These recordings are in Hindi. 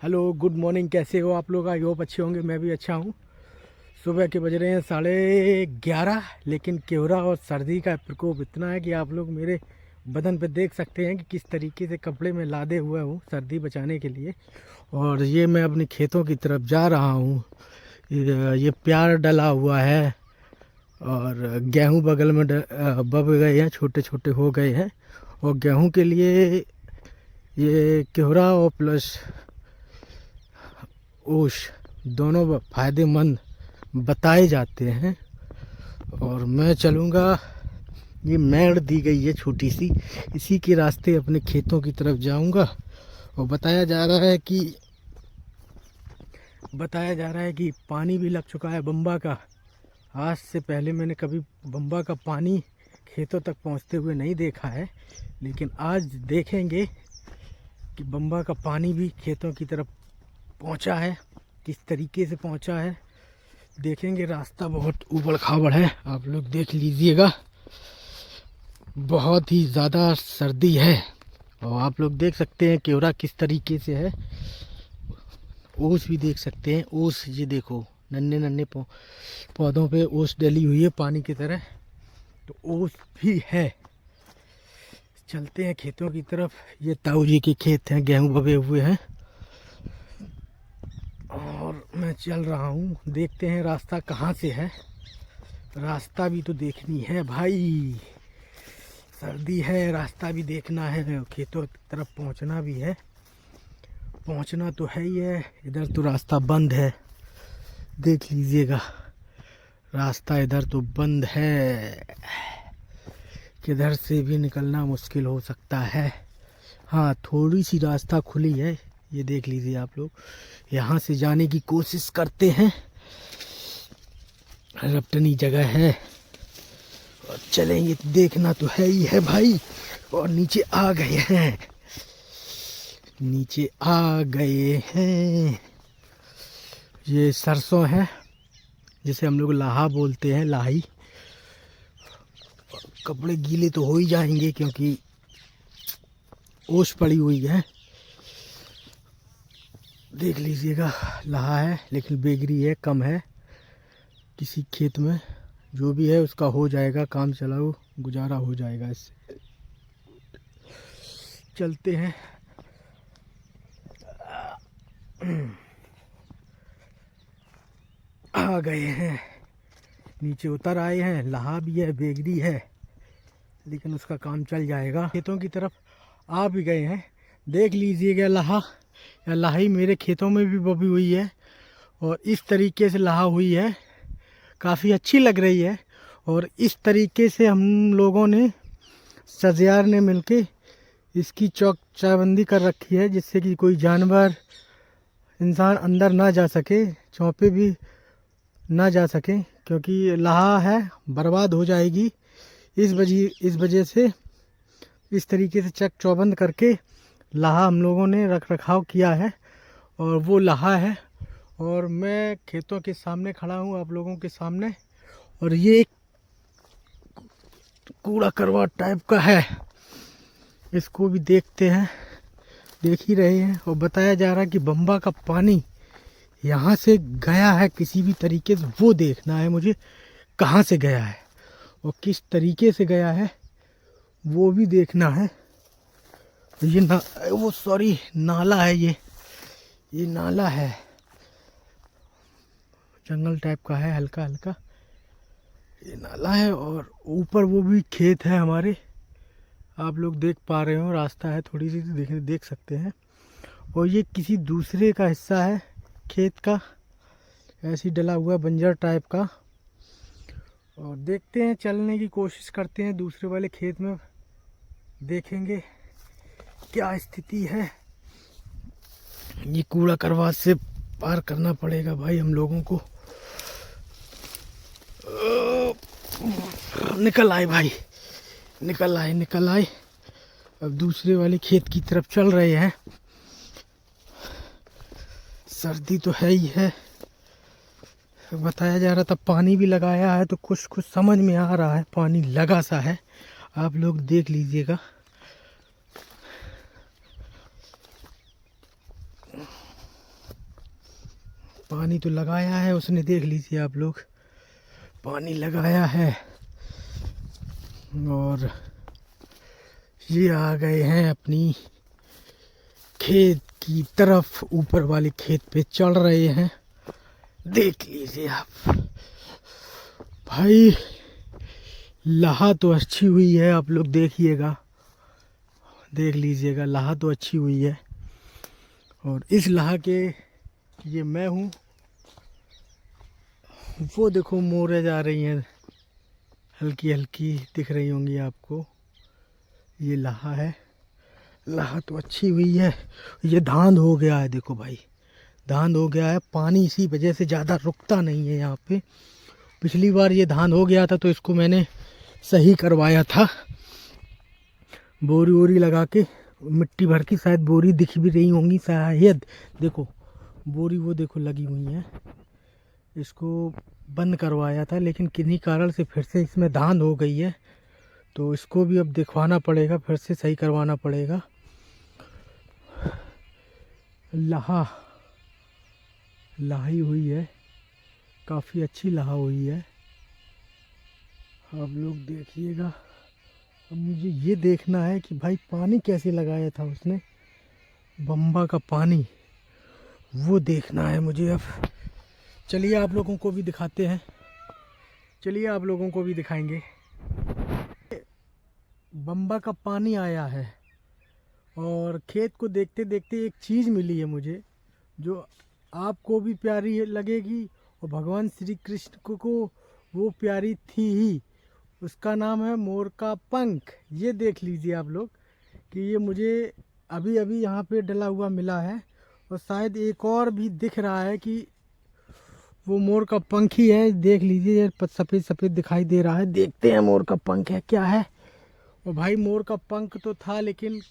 Hello, good morning. कैसे हो आप लोग? आई होप अच्छे होंगे। मैं भी अच्छा हूँ। सुबह के बज रहे हैं 11:30, लेकिन कोहरा और सर्दी का प्रकोप इतना है कि आप लोग मेरे बदन पे देख सकते हैं कि किस तरीके से कपड़े में लादे हुआ हूँ सर्दी बचाने के लिए। और ये मैं अपने खेतों की तरफ जा रहा हूँ। ये प्यार डला हुआ है और गेहूँ बगल में बब गए हैं, छोटे छोटे हो गए हैं। और गेहूँ के लिए ये कोहरा और प्लस ओश दोनों फ़ायदेमंद बताए जाते हैं। और मैं चलूँगा, ये मेड़ दी गई है छोटी सी, इसी के रास्ते अपने खेतों की तरफ जाऊँगा। और बताया जा रहा है कि पानी भी लग चुका है बम्बा का। आज से पहले मैंने कभी बम्बा का पानी खेतों तक पहुंचते हुए नहीं देखा है, लेकिन आज देखेंगे कि बम्बा का पानी भी खेतों की तरफ पहुंचा है, किस तरीके से पहुंचा है देखेंगे। रास्ता बहुत ऊबड़ खाबड़ है, आप लोग देख लीजिएगा। बहुत ही ज़्यादा सर्दी है और आप लोग देख सकते हैं कोहरा किस तरीके से है। ओस भी देख सकते हैं। ओस ये देखो, नन्हे नन्हे पौधों पे ओस डली हुई है पानी की तरह, तो ओस भी है। चलते हैं खेतों की तरफ। ये ताऊ जी के खेत हैं, गेहूँ बबे हुए हैं और मैं चल रहा हूँ। देखते हैं रास्ता कहाँ से है। रास्ता भी तो देखनी है भाई, सर्दी है, रास्ता भी देखना है, खेतों की तरफ पहुँचना भी है। पहुँचना तो है ही है। इधर तो रास्ता बंद है, देख लीजिएगा। रास्ता इधर तो बंद है, किधर से भी निकलना मुश्किल हो सकता है। हाँ, थोड़ी सी रास्ता खुली है, ये देख लीजिए आप लोग। यहाँ से जाने की कोशिश करते हैं। रपटनी जगह है और चलेंगे, देखना तो है ही है भाई। और नीचे आ गए हैं, नीचे आ गए हैं। ये सरसों है, जिसे हम लोग लाहा बोलते हैं, लाही। कपड़े गीले तो हो ही जाएंगे क्योंकि ओस पड़ी हुई है। देख लीजिएगा, लाहा है लेकिन बेगरी है, कम है। किसी खेत में जो भी है उसका हो जाएगा, काम चलाओ, गुजारा हो जाएगा इससे। चलते हैं। आ गए हैं, नीचे उतर आए हैं। लाहा भी है, बेगरी है, लेकिन उसका काम चल जाएगा। खेतों की तरफ आ भी गए हैं। देख लीजिएगा, लाहा या लाही मेरे खेतों में भी बबी हुई है और इस तरीके से लाहा हुई है, काफ़ी अच्छी लग रही है। और इस तरीके से हम लोगों ने, सजियार ने मिलके इसकी चौकचाबंदी कर रखी है, जिससे कि कोई जानवर, इंसान अंदर ना जा सके, चौपे भी ना जा सके, क्योंकि लाहा है बर्बाद हो जाएगी। इस वजह से इस तरीके से चक चौबंद करके लाहा हम लोगों ने रख रखाव किया है। और वो लाहा है और मैं खेतों के सामने खड़ा हूँ आप लोगों के सामने। और ये एक कूड़ा करवा टाइप का है, इसको भी देखते हैं, देख ही रहे हैं। और बताया जा रहा है कि बम्बा का पानी यहाँ से गया है किसी भी तरीके से, वो देखना है मुझे, कहाँ से गया है और किस तरीके से गया है वो भी देखना है। ये नाला है, ये नाला है, जंगल टाइप का है, हल्का हल्का ये नाला है। और ऊपर वो भी खेत है हमारे, आप लोग देख पा रहे हो, रास्ता है थोड़ी सी देख सकते हैं। और ये किसी दूसरे का हिस्सा है खेत का, ऐसे ही डला हुआ बंजर टाइप का। और देखते हैं, चलने की कोशिश करते हैं दूसरे वाले खेत में, देखेंगे क्या स्थिति है। ये कूड़ा करवा से पार करना पड़ेगा भाई हम लोगों को। निकल आए भाई, निकल आए। अब दूसरे वाले खेत की तरफ चल रहे हैं। सर्दी तो है ही है। बताया जा रहा था पानी भी लगाया है, तो कुछ कुछ समझ में आ रहा है, पानी लगा सा है, आप लोग देख लीजिएगा। पानी तो लगाया है उसने, देख लीजिए आप लोग, पानी लगाया है। और ये आ गए हैं अपनी खेत की तरफ, ऊपर वाले खेत पे चढ़ रहे हैं। देख लीजिए आप भाई, लाहा तो अच्छी हुई है, आप लोग देखिएगा, देख लीजिएगा, लाहा तो अच्छी हुई है। और इस लाहा के ये मैं हूँ, वो देखो मोरें जा रही हैं, हल्की हल्की दिख रही होंगी आपको, ये लाहा है। लाहा तो अच्छी हुई है। ये धांध हो गया है, देखो भाई, धांध हो गया है, पानी इसी वजह से ज़्यादा रुकता नहीं है यहाँ पे। पिछली बार ये धांध हो गया था तो इसको मैंने सही करवाया था, बोरी वोरी लगा के, मिट्टी भर की, शायद बोरी दिख भी रही होंगी शायद, देखो बोरी वो देखो लगी हुई है। इसको बंद करवाया था लेकिन किन्हीं कारण से फिर से इसमें धांध हो गई है, तो इसको भी अब दिखवाना पड़ेगा, फिर से सही करवाना पड़ेगा। लाहा लाही हुई है, काफ़ी अच्छी लाहा हुई है, आप लोग देखिएगा। अब मुझे ये देखना है कि भाई पानी कैसे लगाया था उसने, बम्बा का पानी, वो देखना है मुझे। अब चलिए आप लोगों को भी दिखाते हैं, चलिए आप लोगों को भी दिखाएंगे। बम्बा का पानी आया है और खेत को देखते देखते एक चीज़ मिली है मुझे, जो आपको भी प्यारी लगेगी और भगवान श्री कृष्ण को वो प्यारी थी ही। उसका नाम है मोर का पंख। ये देख लीजिए आप लोग कि ये मुझे अभी अभी यहाँ पे डला हुआ मिला है, और शायद एक और भी दिख रहा है कि वो मोर का पंख ही है। देख लीजिए, सफ़ेद सफ़ेद दिखाई दे रहा है, देखते हैं मोर का पंख है क्या है। और भाई मोर का पंख तो था लेकिन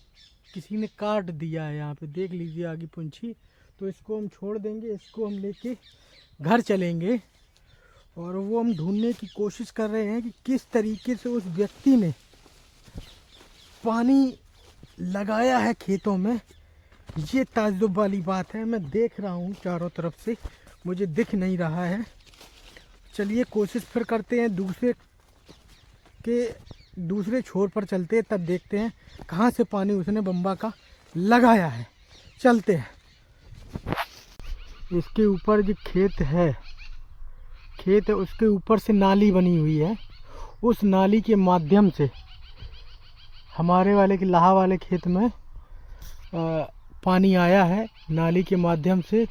किसी ने काट दिया है यहाँ पे, देख लीजिए आगे पूंछी। तो इसको हम छोड़ देंगे, इसको हम लेके घर चलेंगे और वो हम ढूंढने की कोशिश कर रहे हैं कि किस तरीके से उस व्यक्ति ने पानी लगाया है खेतों में। ये ताज्जुब वाली बात है, मैं देख रहा हूँ चारों तरफ से, मुझे दिख नहीं रहा है। चलिए कोशिश फिर करते हैं, दूसरे छोर पर चलते हैं, तब देखते हैं कहाँ से पानी उसने बम्बा का लगाया है। चलते हैं। इसके ऊपर जो खेत है उसके ऊपर से नाली बनी हुई है, उस नाली के माध्यम से हमारे वाले के लाहा वाले खेत में पानी आया है नाली के माध्यम से।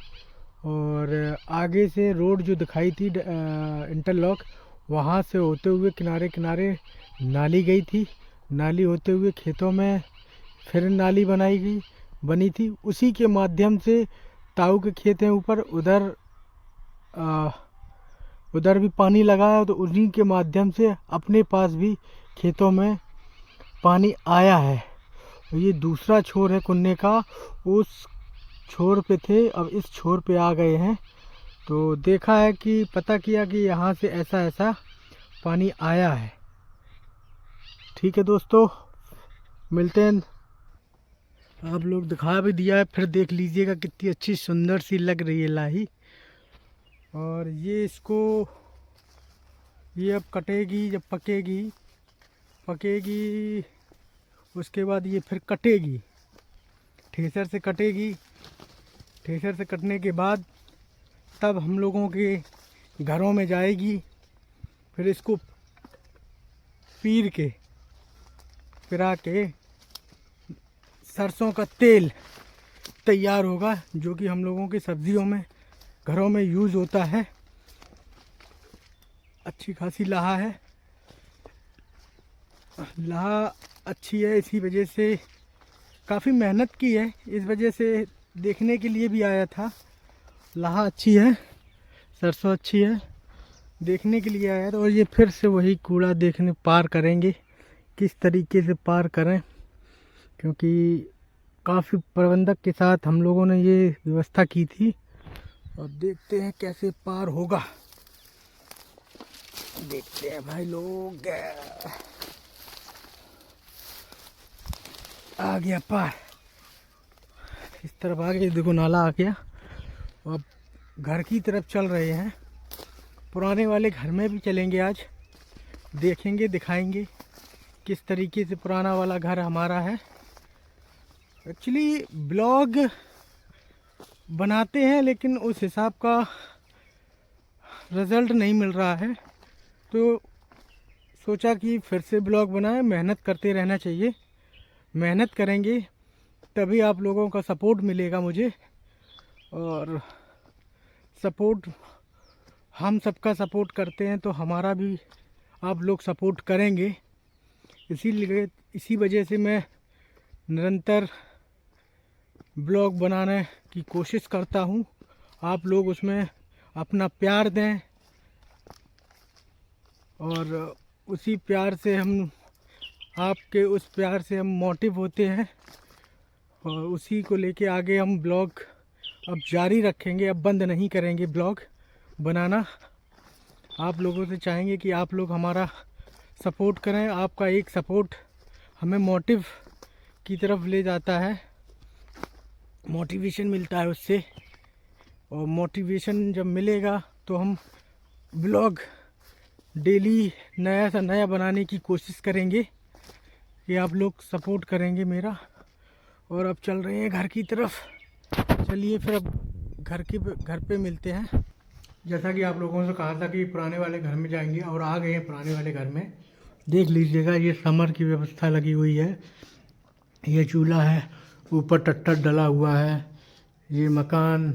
और आगे से रोड जो दिखाई थी इंटरलॉक, वहाँ से होते हुए किनारे किनारे नाली गई थी, नाली होते हुए खेतों में फिर नाली बनी थी। उसी के माध्यम से ताऊ के खेत हैं ऊपर, उधर भी पानी लगा है, तो उन्हीं के माध्यम से अपने पास भी खेतों में पानी आया है। ये दूसरा छोर है कुन्ने का, उस छोर पे थे, अब इस छोर पे आ गए हैं। तो देखा है कि पता किया कि यहाँ से ऐसा ऐसा पानी आया है। ठीक है दोस्तों, मिलते हैं। आप लोग दिखा भी दिया है, फिर देख लीजिएगा कितनी अच्छी सुंदर सी लग रही है लाही। और ये अब कटेगी, जब पकेगी उसके बाद ये फिर कटेगी, थ्रेसर से कटेगी। थ्रेसर से कटने के बाद तब हम लोगों के घरों में जाएगी, फिर इसको पिरा के सरसों का तेल तैयार होगा, जो कि हम लोगों की सब्जियों में घरों में यूज़ होता है। अच्छी खासी लाहा है, लाहा अच्छी है, इसी वजह से काफ़ी मेहनत की है, इस वजह से देखने के लिए भी आया था। लाहा अच्छी है, सरसों अच्छी है, देखने के लिए आया था। और ये फिर से वही कूड़ा देखने पार करेंगे, किस तरीके से पार करें, क्योंकि काफ़ी प्रबंधक के साथ हम लोगों ने ये व्यवस्था की थी। और देखते हैं कैसे पार होगा, देखते हैं भाई लोग। आ गया पार, इस तरफ आ गया, देखो नाला आ गया। अब घर की तरफ चल रहे हैं। पुराने वाले घर में भी चलेंगे आज, देखेंगे दिखाएंगे किस तरीके से पुराना वाला घर हमारा है। एक्चुअली ब्लॉग बनाते हैं लेकिन उस हिसाब का रिज़ल्ट नहीं मिल रहा है, तो सोचा कि फिर से ब्लॉग बनाएं। मेहनत करते रहना चाहिए, मेहनत करेंगे तभी आप लोगों का सपोर्ट मिलेगा मुझे, और सपोर्ट हम सबका सपोर्ट करते हैं तो हमारा भी आप लोग सपोर्ट करेंगे। इसीलिए इसी वजह से मैं निरंतर ब्लॉग बनाने की कोशिश करता हूँ। आप लोग उसमें अपना प्यार दें और उसी प्यार से हम, आपके उस प्यार से हम मोटिव होते हैं और उसी को लेके आगे हम ब्लॉग अब जारी रखेंगे। अब बंद नहीं करेंगे ब्लॉग बनाना। आप लोगों से चाहेंगे कि आप लोग हमारा सपोर्ट करें। आपका एक सपोर्ट हमें मोटिव की तरफ ले जाता है, मोटिवेशन मिलता है उससे, और मोटिवेशन जब मिलेगा तो हम ब्लॉग डेली नया सा नया बनाने की कोशिश करेंगे कि आप लोग सपोर्ट करेंगे मेरा। और अब चल रहे हैं घर की तरफ। चलिए फिर अब घर पे मिलते हैं। जैसा कि आप लोगों से कहा था कि पुराने वाले घर में जाएंगे, और आ गए हैं पुराने वाले घर में। देख लीजिएगा, ये समर की व्यवस्था लगी हुई है। ये चूल्हा है, ऊपर टट्टर डला हुआ है। ये मकान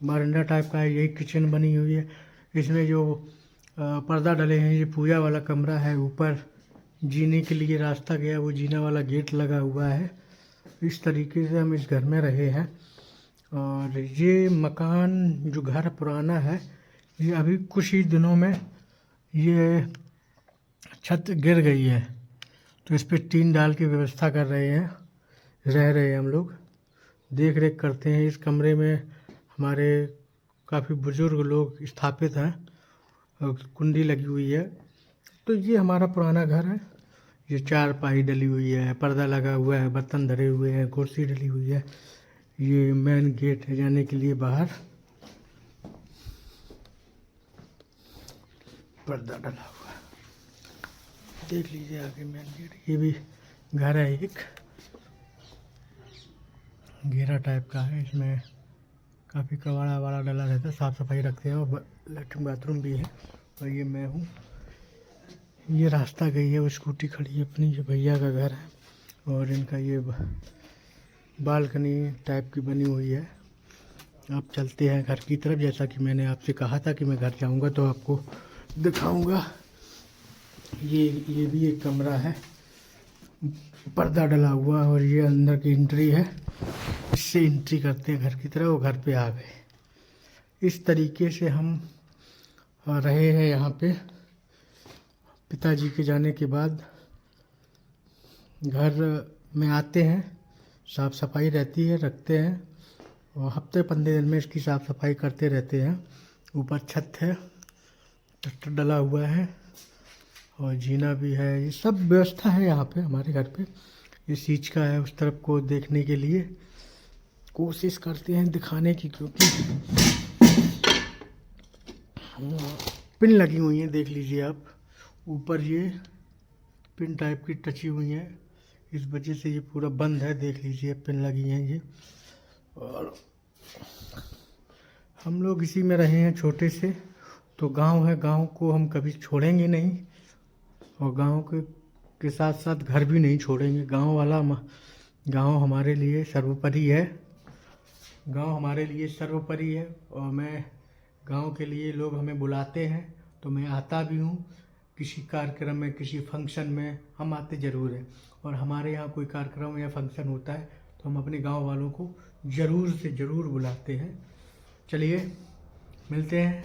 बरंडा टाइप का है, यही किचन बनी हुई है। इसमें जो पर्दा डले हैं, ये पूजा वाला कमरा है। ऊपर जीने के लिए रास्ता गया, वो जीना वाला गेट लगा हुआ है। इस तरीके से हम इस घर में रहे हैं। और ये मकान जो घर पुराना है, ये अभी कुछ ही दिनों में ये छत गिर गई है, तो इस पर टीन डाल के व्यवस्था कर रहे हैं, रह रहे हैं हम लोग, देख रेख करते हैं। इस कमरे में हमारे काफ़ी बुजुर्ग लोग स्थापित हैं और कुंडी लगी हुई है। तो ये हमारा पुराना घर है। ये चारपाई डली हुई है, पर्दा लगा हुआ है, बर्तन धरे हुए हैं, कुर्सी डली हुई है। ये मेन गेट है जाने के लिए बाहर, पर्दा डला हुआ है, देख लीजिए आगे मेन गेट। ये भी घर है, एक घेरा टाइप का है, इसमें काफ़ी कबाड़ा वाड़ा डला रहता है, साफ़ सफाई रखते हैं, और लेटरिन बाथरूम भी है। और ये मैं हूँ, ये रास्ता गई है, वो स्कूटी खड़ी है अपनी, ये भैया का घर है, और इनका ये बालकनी टाइप की बनी हुई है। आप चलते हैं घर की तरफ। जैसा कि मैंने आपसे कहा था कि मैं घर जाऊंगा तो आपको दिखाऊंगा। ये भी एक कमरा है, पर्दा डला हुआ, और ये अंदर की एंट्री है, इससे एंट्री करते हैं घर की तरफ। वो घर पे आ गए। इस तरीके से हम रहे हैं यहाँ पे। पिताजी के जाने के बाद घर में आते हैं, साफ़ सफाई रहती है, रखते हैं, और हफ्ते 15 दिन में इसकी साफ़ सफाई करते रहते हैं। ऊपर छत है, टट्टर डला हुआ है, और जीना भी है। ये सब व्यवस्था है यहाँ पे हमारे घर पे। ये सीच का है, उस तरफ को देखने के लिए कोशिश करते हैं दिखाने की, क्योंकि पिन लगी हुई हैं, देख लीजिए आप। ऊपर ये पिन टाइप की टची हुई हैं, इस वजह से ये पूरा बंद है, देख लीजिए पिन लगी हैं ये। और हम लोग इसी में रहे हैं छोटे से, तो गांव है, गांव को हम कभी छोड़ेंगे नहीं, और गांव के साथ साथ घर भी नहीं छोड़ेंगे। गांव हमारे लिए सर्वोपरि है, गांव हमारे लिए सर्वोपरि है। और मैं गांव के लिए, लोग हमें बुलाते हैं तो मैं आता भी हूँ। किसी कार्यक्रम में, किसी फंक्शन में हम आते ज़रूर हैं, और हमारे यहाँ कोई कार्यक्रम या फंक्शन होता है तो हम अपने गांव वालों को ज़रूर से ज़रूर बुलाते हैं। चलिए मिलते हैं।